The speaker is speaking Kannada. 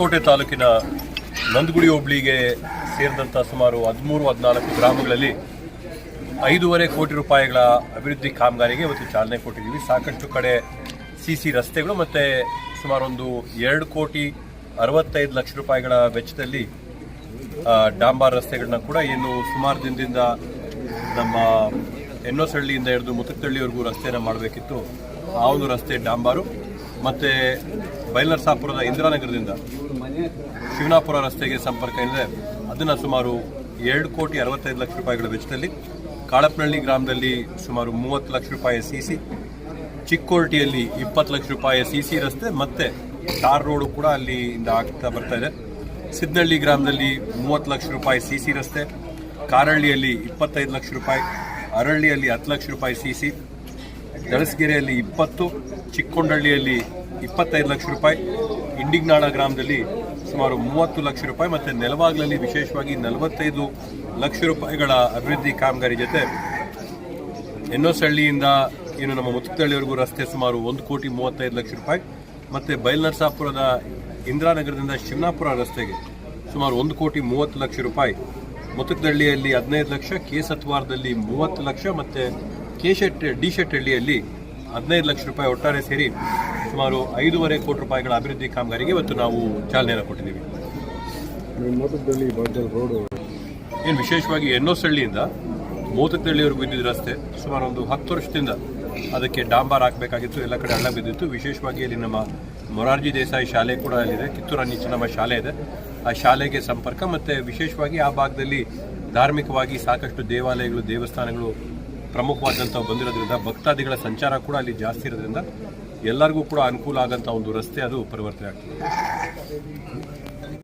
ಹೊಸಕೋಟೆ ತಾಲೂಕಿನ ನಂದಗುಡಿ ಹೋಬಳಿಗೆ ಸೇರಿದಂಥ ಸುಮಾರು 13-14 ಗ್ರಾಮಗಳಲ್ಲಿ 5.5 ಕೋಟಿ ರೂಪಾಯಿಗಳ ಅಭಿವೃದ್ಧಿ ಕಾಮಗಾರಿಗೆ ಇವತ್ತು ಚಾಲನೆ ಕೊಟ್ಟಿದ್ದೀವಿ. ಸಾಕಷ್ಟು ಕಡೆ ಸಿಸಿ ರಸ್ತೆಗಳು ಮತ್ತು ಸುಮಾರು ಒಂದು 2,65 ರೂಪಾಯಿಗಳ ವೆಚ್ಚದಲ್ಲಿ ಡಾಂಬಾರ್ ರಸ್ತೆಗಳನ್ನ ಕೂಡ ಏನು ಸುಮಾರು ದಿನದಿಂದ ನಮ್ಮ ಎನ್ನೋಸಳ್ಳಿಯಿಂದ ಹಿಡಿದು ಮುತ್ತಳ್ಳಿವರೆಗೂ ರಸ್ತೆನ ಮಾಡಬೇಕಿತ್ತು. ಆ ಒಂದು ರಸ್ತೆ ಡಾಂಬಾರು ಮತ್ತು ಬೈಲ್ನರಸಾಪುರದ ಇಂದಿರಾನಗರದಿಂದ ಶಿವನಾಪುರ ರಸ್ತೆಗೆ ಸಂಪರ್ಕ ಇದೆ. ಅದನ್ನು ಸುಮಾರು 2,65 ರೂಪಾಯಿಗಳ ವೆಚ್ಚದಲ್ಲಿ ಕಾಳಪ್ಪನಹಳ್ಳಿ ಗ್ರಾಮದಲ್ಲಿ ಸುಮಾರು 30 ಲಕ್ಷ ರೂಪಾಯಿ ಸಿಸಿ, ಚಿಕ್ಕೋರ್ಟಿಯಲ್ಲಿ 20 ಲಕ್ಷ ರೂಪಾಯಿ ಸಿಸಿ ರಸ್ತೆ ಮತ್ತು ಟಾರ್ ರೋಡು ಕೂಡ ಅಲ್ಲಿಂದ ಆಗ್ತಾ ಬರ್ತಾ ಇದೆ. ಸಿದ್ನಹಳ್ಳಿ ಗ್ರಾಮದಲ್ಲಿ 30 ಲಕ್ಷ ರೂಪಾಯಿ ಸಿಸಿ ರಸ್ತೆ, ಕಾರಹಳ್ಳಿಯಲ್ಲಿ 25 ಲಕ್ಷ ರೂಪಾಯಿ, ಅರಳ್ಳಿಯಲ್ಲಿ 10 ಲಕ್ಷ ರೂಪಾಯಿ ಸಿಸಿ, ದಳಸಗೆರೆಯಲ್ಲಿ 20, ಚಿಕ್ಕೊಂಡಹಳ್ಳಿಯಲ್ಲಿ 25 ಲಕ್ಷ ರೂಪಾಯಿ, ಇಂಡಿಗ್ನಾಳ ಗ್ರಾಮದಲ್ಲಿ ಸುಮಾರು 30 ಲಕ್ಷ ರೂಪಾಯಿ ಮತ್ತು ನೆಲವಾಗ್ಲಲ್ಲಿ ವಿಶೇಷವಾಗಿ 45 ಲಕ್ಷ ರೂಪಾಯಿಗಳ ಅಭಿವೃದ್ಧಿ ಕಾಮಗಾರಿ ಜೊತೆ ಎನ್ನೋಸಳ್ಳಿಯಿಂದ ಏನು ನಮ್ಮ ಮುತ್ತಳ್ಳಿವರೆಗೂ ರಸ್ತೆ ಸುಮಾರು 1,35 ಲಕ್ಷ ರೂಪಾಯಿ ಮತ್ತು ಬೈಲ್ನರಸಾಪುರದ ಇಂದಿರಾನಗರದಿಂದ ಶಿವನಾಪುರ ರಸ್ತೆಗೆ ಸುಮಾರು 1,30 ಲಕ್ಷ ರೂಪಾಯಿ, ಮುತ್ತಳ್ಳಿಯಲ್ಲಿ 15 ಲಕ್ಷ, ಕೇಸತ್ವಾರದಲ್ಲಿ 30 ಲಕ್ಷ ಮತ್ತು ಡಿ-ಶೆಟ್ಟಹಳ್ಳಿಯಲ್ಲಿ 15 ಲಕ್ಷ ರೂಪಾಯಿ ಒಟ್ಟಾರೆ ಸೇರಿ ಸುಮಾರು 5.5 ಕೋಟಿ ರೂಪಾಯಿಗಳ ಅಭಿವೃದ್ಧಿ ಕಾಮಗಾರಿಗೆ ಇವತ್ತು ನಾವು ಚಾಲನೆಯನ್ನು ಕೊಟ್ಟಿದ್ದೀವಿ. ಏನು ವಿಶೇಷವಾಗಿ ಎನ್ನೋಸಳ್ಳಿಯಿಂದ ಮೋತಕದಳ್ಳಿವರೆಗೂ ಇದ್ದಿದ್ದ ರಸ್ತೆ ಸುಮಾರು ಒಂದು 10 ವರ್ಷದಿಂದ ಅದಕ್ಕೆ ಡಾಂಬಾರ್ ಹಾಕಬೇಕಾಗಿತ್ತು. ಎಲ್ಲ ಕಡೆ ಹಳ್ಳ ಬಿದ್ದಿತ್ತು. ವಿಶೇಷವಾಗಿ ಅಲ್ಲಿ ನಮ್ಮ ಮೊರಾರ್ಜಿ ದೇಸಾಯಿ ಶಾಲೆ ಕೂಡ ಅಲ್ಲಿದೆ, ಕಿತ್ತೂರು ಚೆನ್ನಮ್ಮ ಶಾಲೆ ಇದೆ. ಆ ಶಾಲೆಗೆ ಸಂಪರ್ಕ ಮತ್ತು ವಿಶೇಷವಾಗಿ ಆ ಭಾಗದಲ್ಲಿ ಧಾರ್ಮಿಕವಾಗಿ ಸಾಕಷ್ಟು ದೇವಾಲಯಗಳು, ದೇವಸ್ಥಾನಗಳು ಪ್ರಮುಖವಾದಂಥ ಬಂದಿರೋದ್ರಿಂದ ಭಕ್ತಾದಿಗಳ ಸಂಚಾರ ಕೂಡ ಅಲ್ಲಿ ಜಾಸ್ತಿ ಇರೋದ್ರಿಂದ ಎಲ್ಲರಿಗೂ ಕೂಡ ಅನುಕೂಲ ಆಗೋಂಥ ಒಂದು ರಸ್ತೆ ಅದು ಪರಿವರ್ತನೆ ಆಗ್ತದೆ.